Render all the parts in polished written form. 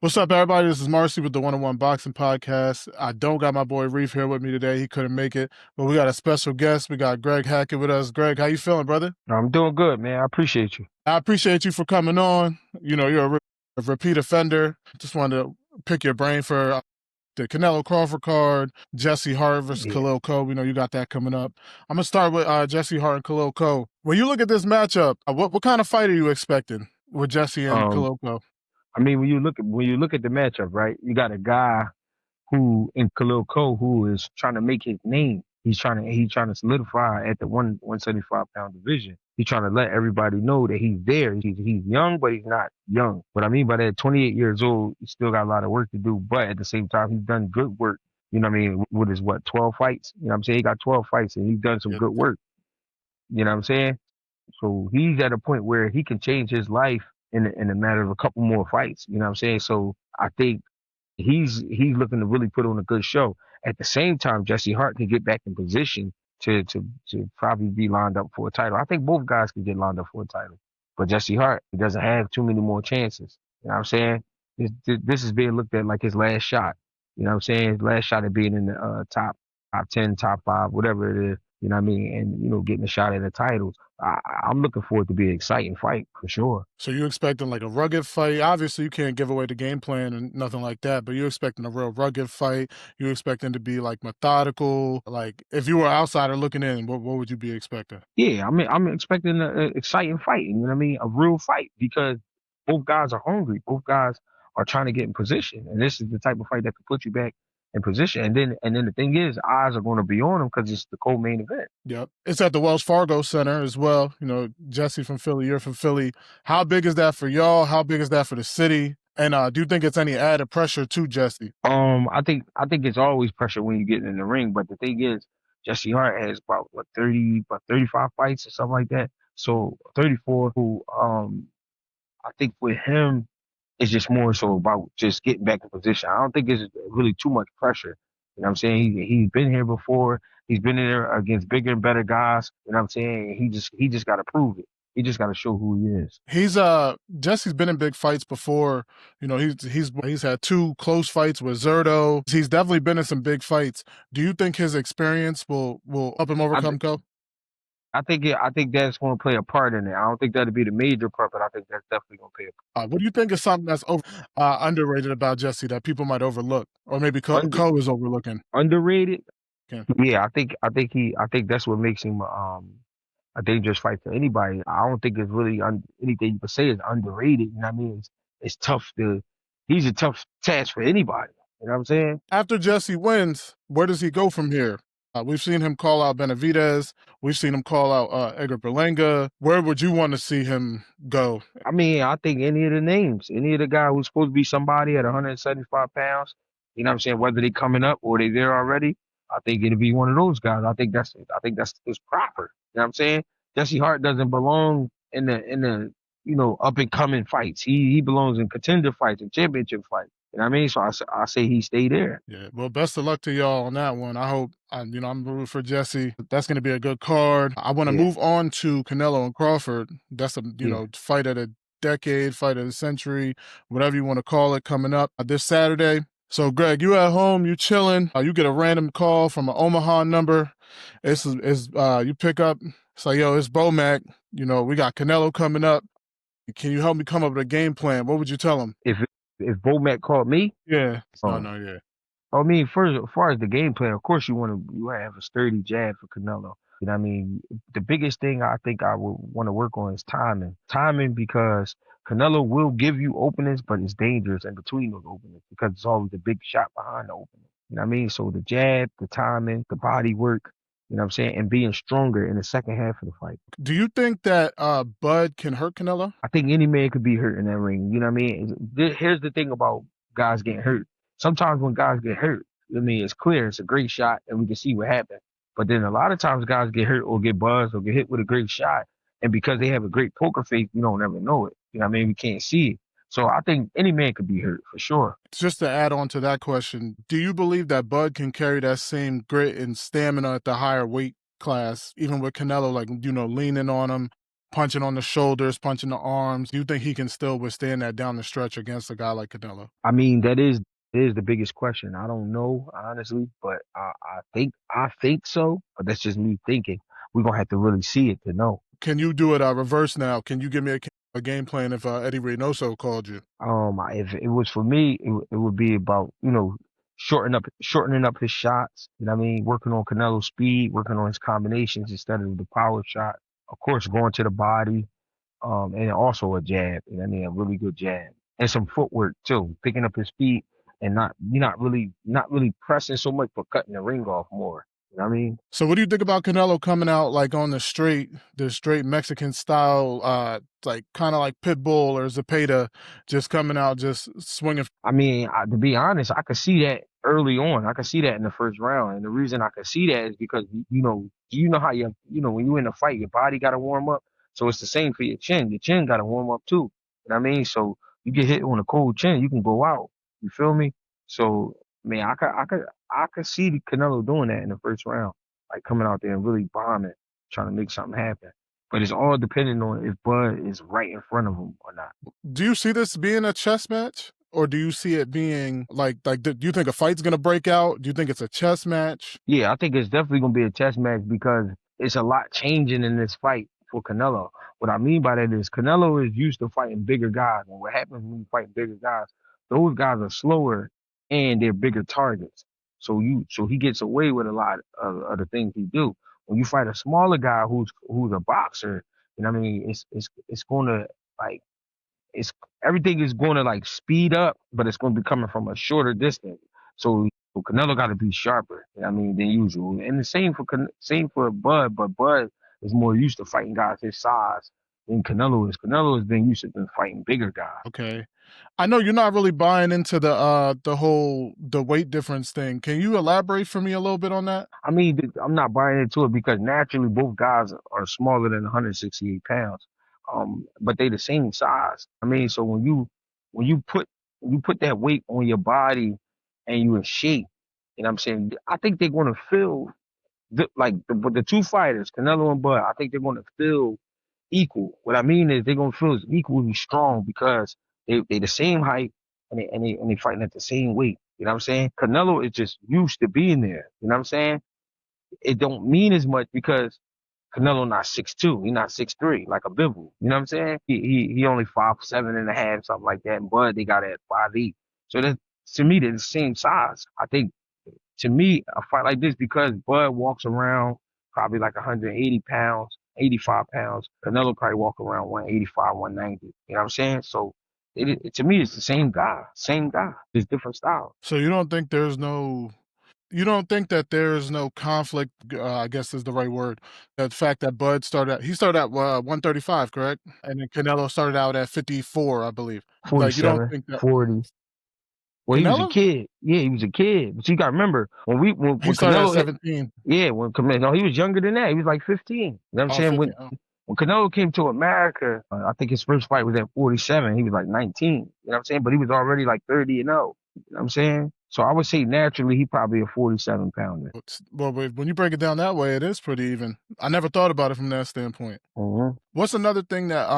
What's up, everybody? This is Marcy with the 101 Boxing Podcast. I don't got my boy Reef here with me today. He couldn't make it, but we got a special guest. We got Greg Hackett with us. Greg, how you feeling, brother? I'm doing good, man. I appreciate you. I appreciate you for coming on. You know, you're a repeat offender. Just wanted to pick your brain for the Canelo Crawford card, Jesse Hart versus Yeah. Khalil Coe. We know you got that coming up. I'm going to start with Jesse Hart and Khalil Coe. When you look at this matchup, what kind of fight are you expecting with Jesse and Um, Khalil Coe? I mean, when you look at the matchup, right? You got a guy who in Khalil Coe who is trying to make his name. He's trying to solidify at the 175-pound division. He's trying to let everybody know that he's there. He's young, but he's not young. What I mean by that, 28 years old, he still got a lot of work to do. But at the same time, he's done good work. You know what I mean? With his 12 fights. You know what I'm saying? He got 12 fights and he's done some Yep. good work. You know what I'm saying? So he's at a point where he can change his life in a matter of a couple more fights. You know what I'm saying? So I think he's looking to really put on a good show. At the same time, Jesse Hart can get back in position to probably be lined up for a title. I think both guys can get lined up for a title, but Jesse Hart, he doesn't have too many more chances. You know what I'm saying? This is being looked at like his last shot. You know what I'm saying? His last shot at being in the top 10, top 5, whatever it is. You know what I mean? And getting a shot at the titles. I'm looking for it to be an exciting fight for sure. So you expecting like a rugged fight? Obviously, you can't give away the game plan and nothing like that, but you expecting a real rugged fight? You expecting to be like methodical? Like if you were outsider looking in, what would you be expecting? Yeah, I mean, I'm expecting an exciting fight. You know what I mean? A real fight because both guys are hungry. Both guys are trying to get in position, and this is the type of fight that could put you back in position. And then the thing is, eyes are going to be on him because it's the co-main event. Yep. It's at the Wells Fargo Center as well. You know, Jesse from Philly, you're from Philly. How big is that for y'all? How big is that for the city? And do you think it's any added pressure to Jesse? I think it's always pressure when you get in the ring, but the thing is, Jesse Hart has about 35 fights or something like that. So 34. Who I think with him, it's just more so about just getting back in position. I don't think it's really too much pressure. You know what I'm saying? He's been here before. He's been in there against bigger and better guys. You know what I'm saying? He just got to prove it. He just got to show who he is. He's Jesse's been in big fights before. You know, he's had 2 close fights with Zerto. He's definitely been in some big fights. Do you think his experience will help him I overcome Coe? I think that's going to play a part in it. I don't think that'll be the major part, but I think that's definitely going to play a What do you think is something that's underrated about Jesse that people might overlook, or maybe part. Coe is overlooking? Underrated. Okay. Yeah, I think that's what makes him a dangerous fight for anybody. I don't think it's really anything you could say is underrated. You know what I mean? It's tough to. He's a tough task for anybody. You know what I'm saying? After Jesse wins, where does he go from here? We've seen him call out Benavidez. We've seen him call out Edgar Berlanga. Where would you want to see him go? I mean, I think any of the names, any of the guy who's supposed to be somebody at 175 pounds. You know what I'm saying? Whether they coming up or they there already, I think it'll be one of those guys. I think that's it's proper. You know what I'm saying? Jesse Hart doesn't belong in the up and coming fights. He belongs in contender fights and championship fights. You know what I mean? So I say he stay there. Yeah, well, best of luck to y'all on that one. I hope, I'm rooting for Jesse. That's going to be a good card. I want to Yeah, move on to Canelo and Crawford. That's a, yeah. fight of the decade, fight of the century, whatever you want to call it, coming up this Saturday. So, Greg, you at home, you chilling. You get a random call from an Omaha number. You pick up. It's like, yo, it's Bomac. We got Canelo coming up. Can you help me come up with a game plan? What would you tell him? If Bomac called me, Yeah. Oh, um, no, yeah. I mean, first, as far as the game plan, of course, you wanna have a sturdy jab for Canelo. You know what I mean? The biggest thing I think I would want to work on is timing. Timing because Canelo will give you openings, but it's dangerous in between those openings because it's always a big shot behind the opening. You know what I mean? So the jab, the timing, the body work, you know what I'm saying, and being stronger in the second half of the fight. Do you think that Bud can hurt Canelo? I think any man could be hurt in that ring. You know what I mean? Here's the thing about guys getting hurt. Sometimes when guys get hurt, I mean, it's clear it's a great shot and we can see what happened. But then a lot of times guys get hurt or get buzzed or get hit with a great shot. And because they have a great poker face, you don't ever know it. You know what I mean? We can't see it. So I think any man could be hurt for sure. Just to add on to that question, do you believe that Bud can carry that same grit and stamina at the higher weight class, even with Canelo, like, leaning on him, punching on the shoulders, punching the arms. Do you think he can still withstand that down the stretch against a guy like Canelo? I mean, that is the biggest question. I don't know honestly, but I think so. But that's just me thinking. We're gonna have to really see it to know. Can you do it reverse now? Can you give me a game plan if Eddie Reynoso called you? If it was for me, it would be about shortening up his shots. You know what I mean? Working on Canelo's speed, working on his combinations instead of the power shot. Of course, going to the body, and also a jab. You know what I mean? A really good jab and some footwork too, picking up his feet and not really pressing so much, but cutting the ring off more. You know what I mean? So what do you think about Canelo coming out like on the straight Mexican style, like kind of like Pitbull or Zepeda, just coming out just swinging? I mean, to be honest, I could see that early on. I could see that in the first round, and the reason I could see that is because you know how when you in a fight, your body got to warm up. So it's the same for your chin. Your chin got to warm up too. You know what I mean? So you get hit on a cold chin, you can go out. You feel me? So man, I could see the Canelo doing that in the first round, like coming out there and really bombing, trying to make something happen. But it's all depending on if Bud is right in front of him or not. Do you see this being a chess match? Or do you see it being do you think a fight's gonna break out? Do you think it's a chess match? Yeah, I think it's definitely gonna be a chess match because it's a lot changing in this fight for Canelo. What I mean by that is Canelo is used to fighting bigger guys, and what happens when you fight bigger guys, those guys are slower and they're bigger targets. So he gets away with a lot of the things he do. When you fight a smaller guy who's a boxer, you know what I mean, it's gonna like it's everything is going to like speed up, but it's going to be coming from a shorter distance. So Canelo got to be sharper, you know what I mean, than usual. And the same for Bud, but Bud is more used to fighting guys his size than Canelo is. Canelo has been used to been fighting bigger guys. Okay. I know you're not really buying into the whole the weight difference thing. Can you elaborate for me a little bit on that? I mean, I'm not buying into it because naturally both guys are smaller than 168 pounds, but they the same size. I mean, so when you put that weight on your body and you in shape, you know what I'm saying? I think they're going to feel the two fighters, Canelo and Bud. I think they're going to feel equal. What I mean is they're going to feel equally strong because they the same height and they fighting at the same weight. You know what I'm saying? Canelo is just used to being there. You know what I'm saying? It don't mean as much because Canelo not 6'2", he not 6'3", like a Bivol. You know what I'm saying? He only 5'7.5", something like that. And Bud they got it at 5'8". So that to me they're the same size. I think to me a fight like this because Bud walks around probably like 180 pounds, 85 pounds. Canelo probably walk around 185, 190. You know what I'm saying? So to me it's the same guy, just different styles. So you don't think that there's no conflict, I guess is the right word. The fact that he started at 135, correct? And then Canelo started out at 54, I believe. Like you don't 47, think that 40. Well, he was a Canelo? kid. Yeah, he was a kid. But you got to remember He when started at Canelo, 17. yeah, when Canelo, no, he was younger than that. He was like 15. You know what I'm Oh, saying? 50. When Oh. when Canelo came to America, I think his first fight was at 47. He was like 19. You know what I'm saying? But he was already like 30-0. You know what I'm saying? So I would say naturally he probably a 47 pounder. Well, when you break it down that way, it is pretty even. I never thought about it from that standpoint. Mm-hmm. What's another thing that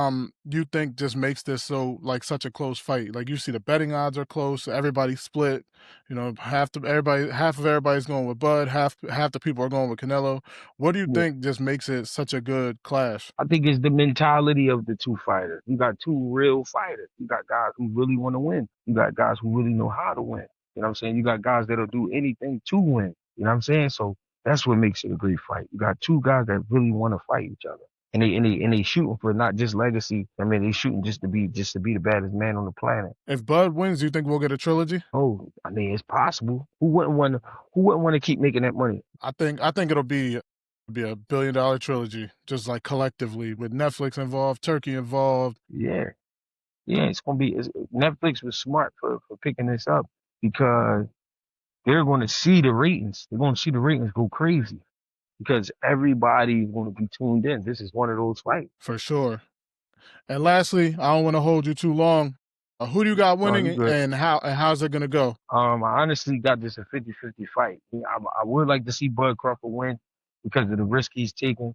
you think just makes this so like such a close fight? Like you see the betting odds are close, everybody's split. You know, half of everybody's going with Bud, half the people are going with Canelo. What do you Yeah. think just makes it such a good clash? I think it's the mentality of the two fighters. You got two real fighters. You got guys who really want to win. You got guys who really know how to win. You know what I'm saying? You got guys that'll do anything to win. You know what I'm saying? So that's what makes it a great fight. You got two guys that really want to fight each other. And they shooting for not just legacy. I mean, they shooting just to be the baddest man on the planet. If Bud wins, do you think we'll get a trilogy? Oh, I mean, it's possible. Who wouldn't want to keep making that money? I think it'll be a billion-dollar trilogy, just like collectively with Netflix involved, Turkey involved. Yeah. Yeah, Netflix was smart for picking this up because they're going to see the ratings. They're going to see the ratings go crazy because everybody's going to be tuned in. This is one of those fights. For sure. And lastly, I don't want to hold you too long. Who do you got Oh, winning, you good. and how's it gonna go? I honestly got this a 50-50 fight. I would like to see Bud Crawford win because of the risk he's taking.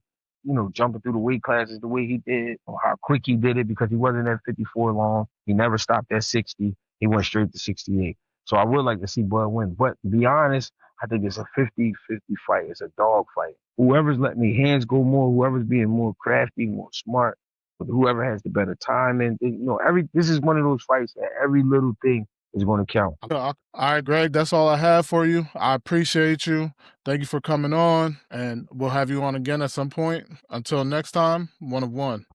jumping through the weight classes the way he did, or how quick he did it because he wasn't at 54 long. He never stopped at 60. He went straight to 68. So I would like to see Bud win. But to be honest, I think it's a 50-50 fight. It's a dog fight. Whoever's letting the hands go more, whoever's being more crafty, more smart, but whoever has the better time. And, this is one of those fights that every little thing is going to count. All right, Greg, that's all I have for you. I appreciate you. Thank you for coming on, and we'll have you on again at some point. Until next time, 1 of 1.